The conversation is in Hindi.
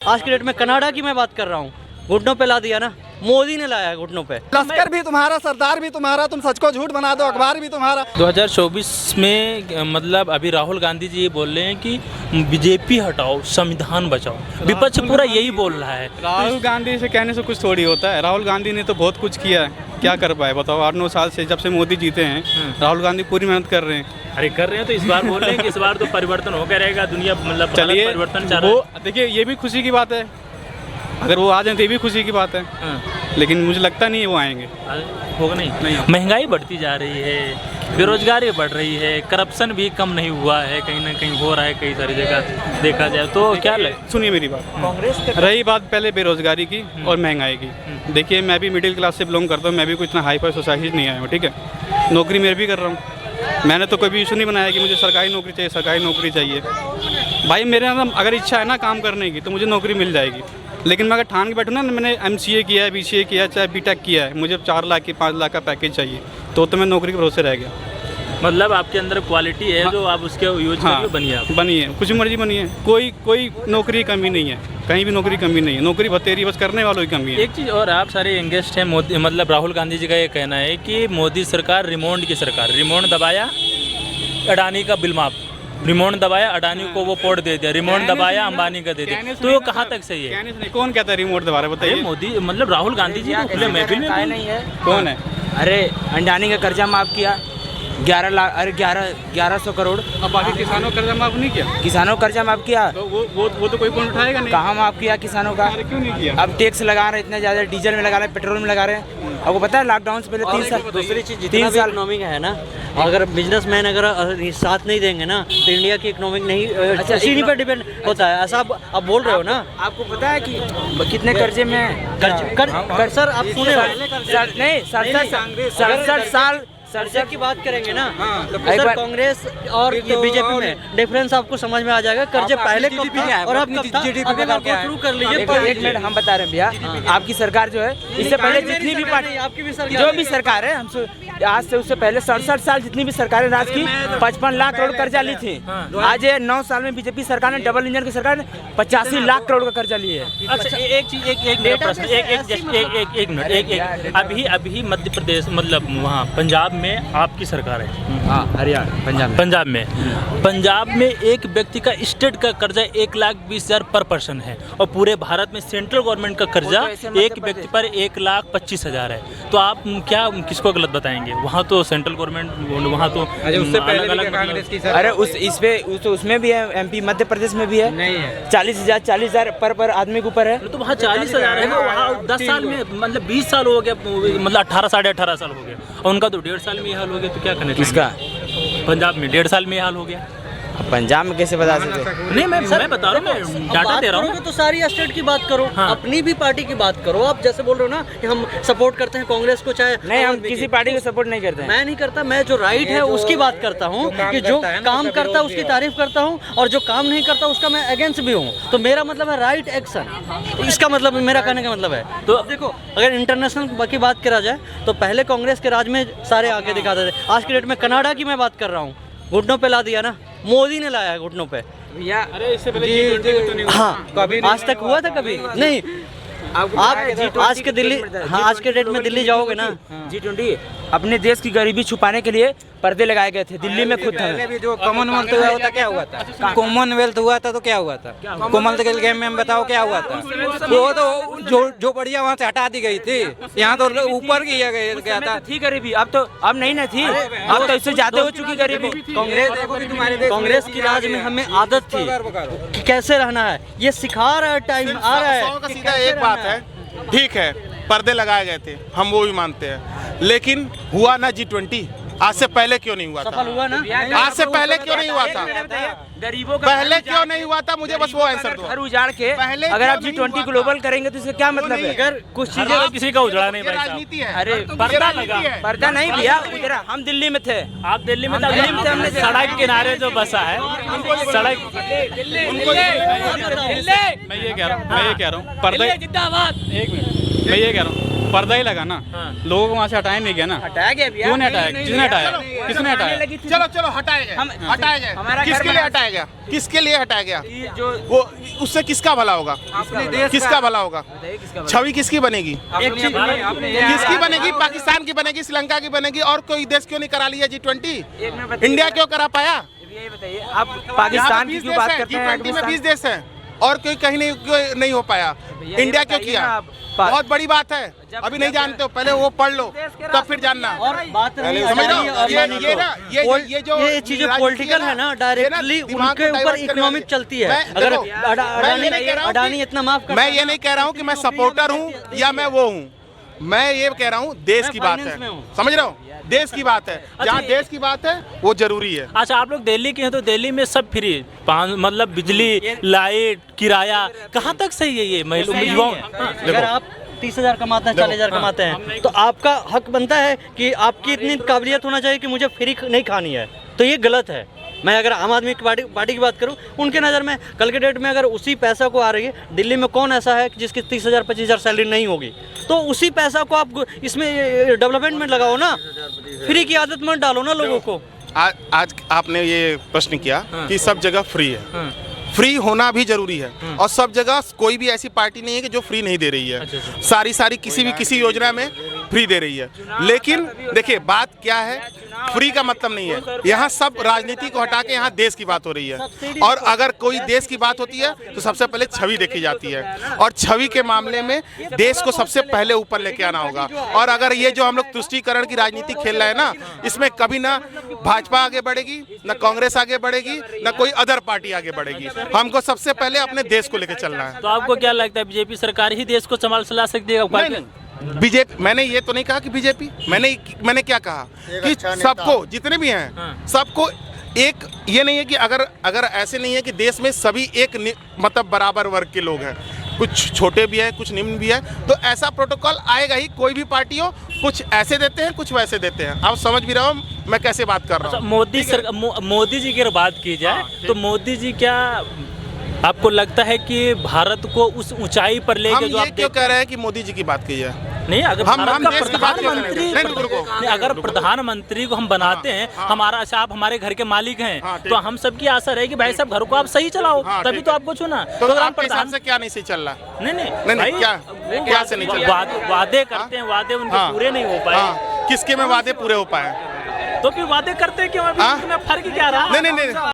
आज की डेट में कनाडा की मैं बात कर रहा हूँ, घुटनों पे ला दिया ना, मोदी ने लाया घुटनों पे। लश्कर भी तुम्हारा, सरदार भी तुम्हारा, तुम सच को झूठ बना दो, अखबार भी तुम्हारा। 2024 में मतलब अभी राहुल गांधी जी ये बोल रहे हैं कि बीजेपी हटाओ, संविधान बचाओ। विपक्ष पूरा यही बोल रहा है। राहुल गांधी से कहने से कुछ थोड़ी होता है। राहुल गांधी ने तो बहुत कुछ किया है, क्या कर पाए बताओ। 8-9 साल से जब से मोदी जीते हैं, राहुल गांधी पूरी मेहनत कर रहे हैं। अरे कर रहे हैं तो इस बार बोल रहे हैं कि इस बार तो परिवर्तन होकर रहेगा, दुनिया मतलब चलिए परिवर्तन चाह रहा है। वो देखिए, ये भी खुशी की बात है, अगर वो आ जाए तो ये भी खुशी की बात है। लेकिन मुझे लगता नहीं है वो आएंगे। होगा नहीं। महंगाई बढ़ती जा रही है, बेरोजगारी बढ़ रही है, करप्शन भी कम नहीं हुआ है, कहीं ना कहीं हो रहा है कई सारी जगह देखा जाए तो। क्या सुनिए मेरी बात, रही बात पहले बेरोजगारी की और महंगाई की। देखिए, मैं भी मिडिल क्लास से बिलोंग करता हूँ, मैं भी कोई इतना हाई फाई सोसाइटी नहीं आया हूँ, ठीक है। नौकरी मैं भी कर रहा हूँ, मैंने तो कोई भी इशू नहीं बनाया कि मुझे सरकारी नौकरी चाहिए, सरकारी नौकरी चाहिए। भाई मेरे अंदर अगर इच्छा है ना काम करने की तो मुझे नौकरी मिल जाएगी। लेकिन मैं अगर ठान के बैठूँ ना, मैंने MCA किया है, BCA किया है, चाहे BTech किया है, मुझे 4 लाख की 5 लाख का पैकेज चाहिए तो मैं नौकरी के भरोसे रह गया। मतलब आपके अंदर क्वालिटी है जो आप उसके यूज करके बनिए, कुछ मर्जी बनिए, कोई नौकरी की कमी नहीं है, कहीं भी नौकरी कमी नहीं है। नौकरी बतेरी बस करने वालों की कमी है। एक चीज़ और, आप सारे यंगेस्ट हैं, मोदी मतलब राहुल गांधी जी का ये कहना है कि मोदी सरकार रिमोट की सरकार, रिमोट दबाया अडानी का बिल माफ, रिमोट दबाया अडानी को वो पोर्ट दे दिया, रिमोट दबाया अंबानी का दे दिया, तो वो कहाँ तक सही है? कौन कहता है रिमोट दबा रहा है बताइए? मोदी मतलब राहुल गांधी जी खुले महफिल में नहीं है। कौन है? अरे अंडानी का कर्जा माफ किया 11 लाख, अरे 1100 करोड़। अब बाकी किसानों का कर्जा माफ नहीं किया? किसानों का कर्जा माफ किया तो वो तो कोई पॉइंट उठाएगा नहीं। कहाँ माफ किया किसानों का? क्यों नहीं किया? अब टैक्स लगा रहे हैं इतना ज़्यादा, डीजल में लगा रहे हैं, पेट्रोल में लगा रहे हैं। आपको पता है लॉकडाउन से पहले 3 साल, दूसरी चीज, जितना भी इकोनॉमिक है ना, अगर बिजनेसमैन अगर साथ नहीं देंगे ना तो इंडिया की इकोनॉमिक नहीं, इसी पर डिपेंड होता है। ऐसा आप बोल रहे हो ना। आपको पता है कि कितने कर्जे में सर आप सुने नहीं 67 साल कर्जे की बात करेंगे ना, सर कांग्रेस और ये बीजेपी में डिफरेंस आपको समझ में आ जाएगा। कर्जे पहले कब था और अब कब था, शुरू कर लीजिए। एक मिनट हम बता रहे हैं भैया, आपकी सरकार जो है इससे पहले जितनी भी पार्टी, आपकी भी सरकार, जो भी सरकार है, हमसे आज से उससे पहले 67 साल जितनी भी सरकारें राज की 55 लाख करोड़ कर्जा ली थी। आज ये 9 साल में बीजेपी सरकार ने, डबल इंजन की सरकार ने 85 लाख करोड़ का कर्जा लिए है। अच्छा एक चीज, एक मिनट, अभी मध्य प्रदेश मतलब वहाँ पंजाब में आपकी सरकार है। हाँ, हरियाणा, पंजाब में एक व्यक्ति का स्टेट का कर्जा 1,20,000 पर पर्सन है और पूरे भारत में सेंट्रल गवर्नमेंट का कर्जा एक व्यक्ति पर 1,25,000 है। तो आप क्या किसको गलत बताएंगे? वहाँ तो सेंट्रल गवर्नमेंट, वहाँ तो उससे पहले कांग्रेस की सरकार। अरे उसमें भी है, MP मध्य प्रदेश में भी है, नहीं है। 40,000 पर आदमी के ऊपर है। तो वहाँ 40,000 है, वहाँ 10 साल में मतलब 20 साल हो गया, मतलब 18 साढ़े 18 साल हो गया और उनका तो 1.5 साल में ये हाल हो गया। तो क्या करने? किसका? पंजाब में 1.5 साल में ये हाल हो गया। पंजाब में कैसे बता सकते? नहीं मैं बता रहा हूँ, डाटा दे रहा हूँ। तो सारी स्टेट की बात करो, हाँ। अपनी भी पार्टी की बात करो। आप जैसे बोल रहे हो ना कि हम सपोर्ट करते हैं कांग्रेस को, चाहे नहीं, हम किसी पार्टी को सपोर्ट नहीं करते हैं। मैं नहीं करता, मैं जो राइट है उसकी बात करता हूँ कि जो काम करता है उसकी तारीफ करता हूँ और जो काम नहीं करता उसका मैं अगेंस्ट भी हूँ। तो मेरा मतलब है राइट एक्शन, इसका मतलब मेरा कहने का मतलब है। तो अब देखो, अगर इंटरनेशनल की बात करा जाए तो पहले कांग्रेस के राज में सारे आके दिखाते थे। आज की डेट में कनाडा की मैं बात कर रहा हूँ, घुटनों पे ला दिया ना, मोदी ने लाया है घुटनों पे। अरे इससे पहले हाँ, कभी आज तक हुआ था? कभी नहीं। आप आज के दिल्ली, हाँ आज के डेट में दिल्ली जाओगे ना, G20 अपने देश की गरीबी छुपाने के लिए पर्दे लगाए गए थे। दिल्ली में खुद था। जो कॉमनवेल्थ हुआ था क्या हुआ था? कॉमनवेल्थ हुआ था तो क्या हुआ था? कॉमनवेल्थ गेम में बताओ क्या हुआ था? वो तो जो बढ़िया वहाँ से हटा दी गई थी, यहाँ तो ऊपर किया गया था। थी गरीबी, अब नहीं ना थी, अब तो इससे ज्यादा हो चुकी गरीबी। कांग्रेस की राज में हमें आदत थी कि कैसे रहना है, ये सिखा रहा है, टाइम आ रहा है। सीधा एक बात है, ठीक है पर्दे लगाए गए थे, हम वो भी मानते हैं, लेकिन हुआ ना G20। आज से पहले क्यों नहीं हुआ था? सफल हुआ ना? आज से पहले क्यों नहीं हुआ था? गरीबों का पहले क्यों नहीं हुआ था? मुझे बस वो आंसर दो। घर उजाड़ के अगर आप G20 ग्लोबल करेंगे तो इससे क्या मतलब है? अगर कुछ चीजें किसी का उजड़ा नहीं भाई साहब। राजनीति है। अरे पर्दा लगा, पर्दा नहीं भैया, इधर हम दिल्ली में थे। आप दिल्ली में हमने सड़क किनारे जो बसा है, सड़क मैं ये कह रहा हूँ पर्दा, एक मिनट, मैं ये कह रहा हूँ पर्दा ही लगा ना, लोगों को वहाँ से हटाया नहीं गया ना। हटाया गया भैया। क्यों नहीं हटाया? किसने हटाया? किसने हटाया? चलो चलो हटाया गया, हटाया गया। हमारा घर किसके लिए बना- हटाया गया? किसके लिए हटाया गया? जो वो उससे किसका भला होगा? किसका भला होगा? छवि किसकी बनेगी? किसकी बनेगी? पाकिस्तान की बनेगी, श्रीलंका की बनेगी, और कोई देश क्यों नहीं करा लिया G20? इंडिया क्यों करा पाया? ये बताइए आप पाकिस्तान की क्यों बात करते हैं? G20 में 20 देश हैं और कोई कहीं नहीं हो पाया। इंडिया क्यों किया? बहुत बड़ी बात है। अभी नहीं जानते हो, पहले वो पढ़ लो तब फिर जानना। और बात रही समझ रहे हो? ये चीजें पॉलिटिकल है ना, डायरेक्टली उनके ऊपर इकोनॉमिक चलती है। अगर अडानी इतना माफ कर, मैं ये नहीं कह रहा हूँ कि मैं सपोर्टर हूँ या मैं वो हूँ, मैं ये कह रहा हूँ देश की बात है, समझ रहे हो? देश की बात है, जहाँ देश की बात है वो जरूरी है। अच्छा, आप लोग दिल्ली के हैं तो दिल्ली में सब फ्री, मतलब बिजली, लाइट, किराया, कहाँ तक सही है ये महिला युवाओं? अगर आप 30,000 कमाते हैं, 40,000 कमाते हैं, तो आपका हक बनता है कि आपकी इतनी काबिलियत होना चाहिए कि मुझे फ्री नहीं खानी है। तो ये गलत है। मैं अगर आम आदमी की पार्टी की बात करूं, उनके नज़र में कल के डेट में अगर उसी पैसा को आ रही है, दिल्ली में कौन ऐसा है कि जिसकी 30,000 25,000 सैलरी नहीं होगी, तो उसी पैसा को आप इसमें डेवलपमेंट में लगाओ ना, फ्री की आदत मत डालो ना लोगों को। आज आपने ये प्रश्न किया कि सब जगह फ्री है, फ्री होना भी जरूरी है, और सब जगह कोई भी ऐसी पार्टी नहीं है कि जो फ्री नहीं दे रही है। सारी किसी योजना में फ्री दे रही है। लेकिन देखिए बात क्या है, फ्री का मतलब नहीं है, यहाँ सब राजनीति को हटा के यहाँ देश की बात हो रही है। और अगर कोई देश की बात होती है तो सबसे पहले छवि देखी जाती है, और छवि के मामले में देश को सबसे पहले ऊपर लेके आना होगा। और अगर ये जो हम लोग तुष्टीकरण की राजनीति खेल रहे हैं ना, इसमें कभी ना भाजपा आगे बढ़ेगी, ना कांग्रेस आगे बढ़ेगी, ना कोई अदर पार्टी आगे बढ़ेगी। हमको सबसे पहले अपने देश को लेकर चलना है। तो आपको क्या लगता है बीजेपी सरकार ही देश को चला सकती है? बीजेपी, मैंने ये तो नहीं कहा कि बीजेपी, मैंने क्या कहा कि सबको, जितने भी हैं सबको एक, ये नहीं है कि अगर ऐसे नहीं है कि देश में सभी एक मतलब बराबर वर्ग के लोग हैं, कुछ छोटे भी हैं, कुछ निम्न भी हैं, तो ऐसा प्रोटोकॉल आएगा ही। कोई भी पार्टी हो, कुछ ऐसे देते हैं, कुछ वैसे देते हैं। आप समझ भी रहे हो मैं कैसे बात कर रहा हूँ। मोदी जी की अगर बात की जाए तो मोदी जी क्या आपको लगता है कि भारत को उस ऊंचाई पर लेके जो आप क्यों कह रहे हैं कि मोदी जी की बात की है? नहीं, अगर हम भारत का देश की बात क्यों प्रधानमंत्री, करें? नहीं, रुको। नहीं, अगर प्रधानमंत्री को हम बनाते हैं, हमारा अच्छा, आप हमारे घर के मालिक हैं, तो हम सबकी आशा रहेगी भाई साहब घर को आप सही चलाओ, तभी तो आपको चुना। तो अगर हम आपके हिसाब से क्या नहीं सही चल रहा? नहीं नहीं, क्या से नहीं चल रहा? वादे करते हैं, वादे उनके पूरे नहीं हो पाए। किसके में वादे पूरे हो पाए? तो फिर वादे करते क्यों? अभी इसमें फर्क क्या रहा? नहीं।